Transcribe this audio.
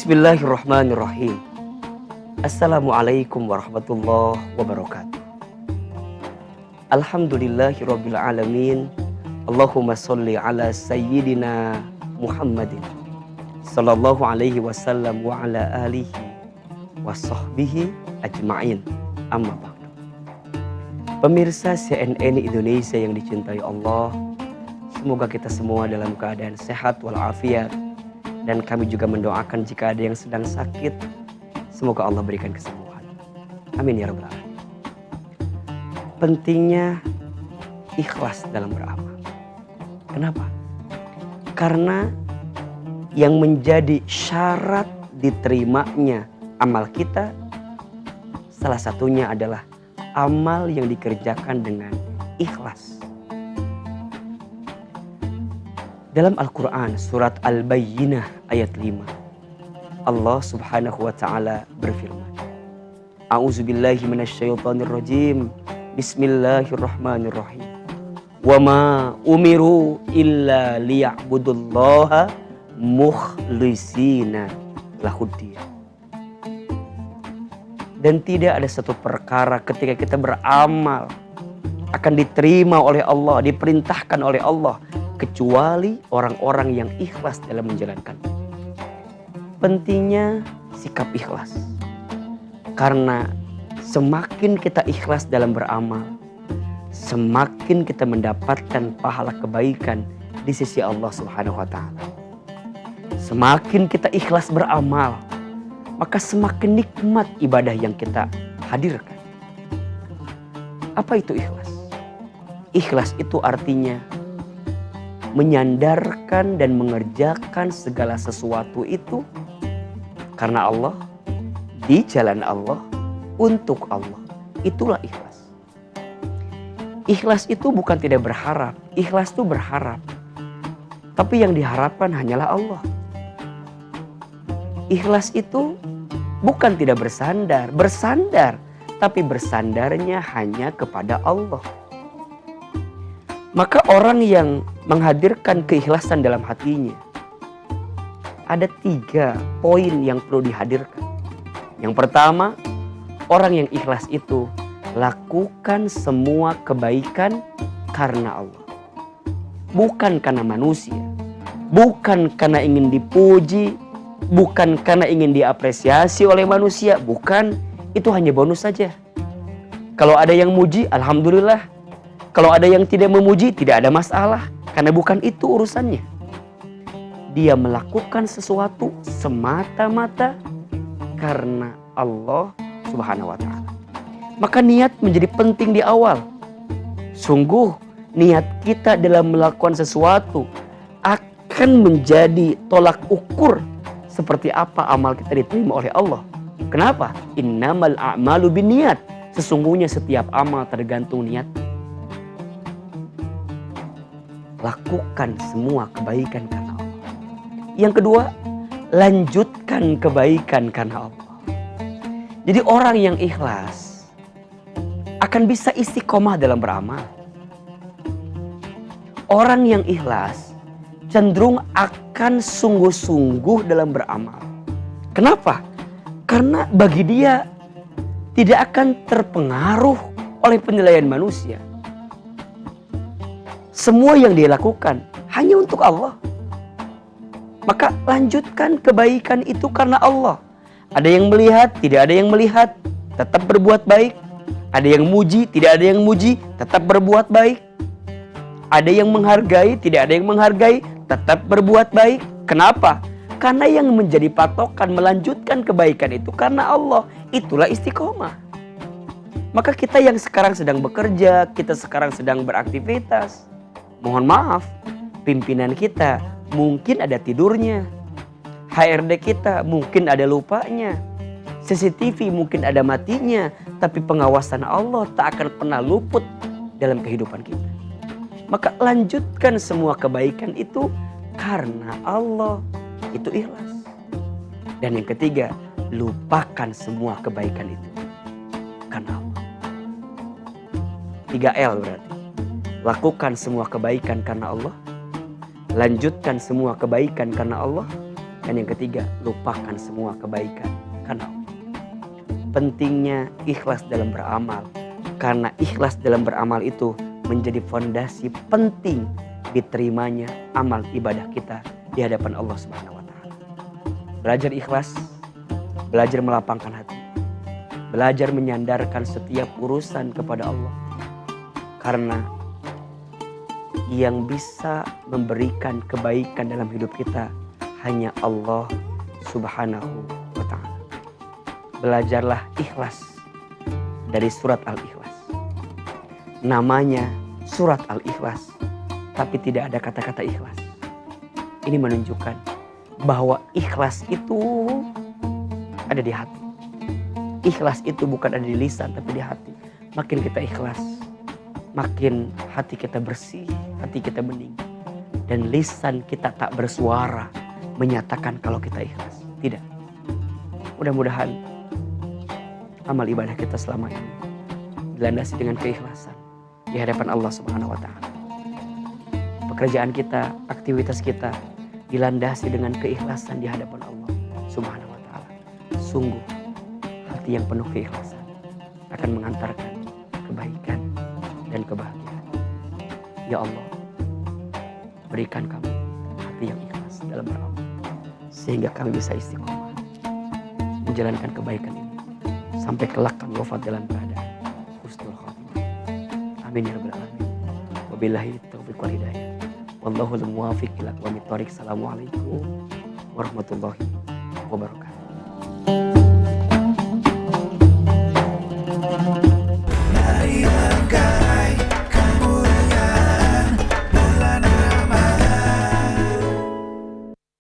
Bismillahirrahmanirrahim. Assalamualaikum warahmatullahi wabarakatuh. Alhamdulillahirabbil alamin. Allahumma sholli ala sayyidina Muhammadin sallallahu alaihi wasallam wa ala alihi wa sahbihi ajma'in. Amma ba'du. Pemirsa CNN Indonesia yang dicintai Allah, semoga kita semua dalam keadaan sehat walafiat. Dan kami juga mendoakan jika ada yang sedang sakit, semoga Allah berikan kesembuhan. Amin ya rabbal alamin. Pentingnya ikhlas dalam beramal. Kenapa? Karena yang menjadi syarat diterimanya amal kita, salah satunya adalah amal yang dikerjakan dengan ikhlas. Dalam Al-Quran surat Al-Bayyinah ayat 5, Allah subhanahu wa ta'ala berfirman, A'udzubillahi minasyaitonirrajim, Bismillahirrahmanirrahim. Wa ma umiru illa liya'budullaha mukhlisina lahuddin. Dan tidak ada satu perkara ketika kita beramal akan diterima oleh Allah, diperintahkan oleh Allah, kecuali orang-orang yang ikhlas dalam menjalankan. Pentingnya sikap ikhlas. Karena semakin kita ikhlas dalam beramal, semakin kita mendapatkan pahala kebaikan di sisi Allah Subhanahu wa taala. Semakin kita ikhlas beramal, maka semakin nikmat ibadah yang kita hadirkan. Apa itu ikhlas? Ikhlas itu artinya menyandarkan dan mengerjakan segala sesuatu itu karena Allah, di jalan Allah, untuk Allah. Itulah ikhlas. Ikhlas itu bukan tidak berharap. Ikhlas itu berharap. Tapi yang diharapkan hanyalah Allah. Ikhlas itu bukan tidak bersandar. Bersandar. Tapi bersandarnya hanya kepada Allah. Maka orang yang menghadirkan keikhlasan dalam hatinya, ada 3 poin yang perlu dihadirkan. Yang pertama, orang yang ikhlas itu lakukan semua kebaikan karena Allah. Bukan karena manusia. Bukan karena ingin dipuji. Bukan karena ingin diapresiasi oleh manusia. Bukan, itu hanya bonus saja. Kalau ada yang muji, alhamdulillah. Kalau ada yang tidak memuji, tidak ada masalah. Karena bukan itu urusannya. Dia melakukan sesuatu semata-mata karena Allah Subhanahu wa ta'ala. Maka niat menjadi penting di awal. Sungguh niat kita dalam melakukan sesuatu akan menjadi tolak ukur seperti apa amal kita diterima oleh Allah. Kenapa? Innamal a'malu binniyat. Sesungguhnya setiap amal tergantung niat. Lakukan semua kebaikan karena Allah. Yang kedua, lanjutkan kebaikan karena Allah. Jadi orang yang ikhlas akan bisa istiqomah dalam beramal. Orang yang ikhlas cenderung akan sungguh-sungguh dalam beramal. Kenapa? Karena bagi dia tidak akan terpengaruh oleh penilaian manusia. Semua yang dia lakukan hanya untuk Allah. Maka lanjutkan kebaikan itu karena Allah. Ada yang melihat, tidak ada yang melihat, tetap berbuat baik. Ada yang muji, tidak ada yang muji, tetap berbuat baik. Ada yang menghargai, tidak ada yang menghargai, tetap berbuat baik. Kenapa? Karena yang menjadi patokan melanjutkan kebaikan itu karena Allah. Itulah istiqomah. Maka kita yang sekarang sedang bekerja, kita sekarang sedang beraktivitas, mohon maaf, pimpinan kita mungkin ada tidurnya. HRD kita mungkin ada lupanya. CCTV mungkin ada matinya. Tapi pengawasan Allah tak akan pernah luput dalam kehidupan kita. Maka lanjutkan semua kebaikan itu karena Allah. Itu ikhlas. Dan yang ketiga, lupakan semua kebaikan itu karena Allah. 3L berarti. Lakukan semua kebaikan karena Allah. Lanjutkan semua kebaikan karena Allah. Dan yang ketiga, lupakan semua kebaikan karena Allah. Pentingnya ikhlas dalam beramal. Karena ikhlas dalam beramal itu menjadi fondasi penting diterimanya amal ibadah kita di hadapan Allah Subhanahu wa taala. Belajar ikhlas, belajar melapangkan hati, belajar menyandarkan setiap urusan kepada Allah. Karena yang bisa memberikan kebaikan dalam hidup kita hanya Allah Subhanahu wa taala. Belajarlah ikhlas dari surat Al-Ikhlas. Namanya surat Al-Ikhlas, tapi tidak ada kata-kata ikhlas. Ini menunjukkan bahwa ikhlas itu ada di hati. Ikhlas itu bukan ada di lisan tapi di hati. Makin kita ikhlas, makin hati kita bersih, hati kita bening. Dan lisan kita tak bersuara menyatakan kalau kita ikhlas. Tidak. Mudah-mudahan amal ibadah kita selama ini dilandasi dengan keikhlasan di hadapan Allah Subhanahu wa taala. Pekerjaan kita, aktivitas kita dilandasi dengan keikhlasan di hadapan Allah Subhanahu wa taala. Sungguh hati yang penuh keikhlasan akan mengantarkan kebaikan dan kebahagiaan. Ya Allah, berikan kami hati yang ikhlas dalam beramal sehingga kami bisa istiqomah menjalankan kebaikan ini sampai kelak kami wafat dalam keadaan husnul khatimah. Amin ya rabbal alamin. Wabillahi taufiq wal hidayah. Wallahul muwaffiq ila aqwamit thoriq. Assalamualaikum warahmatullahi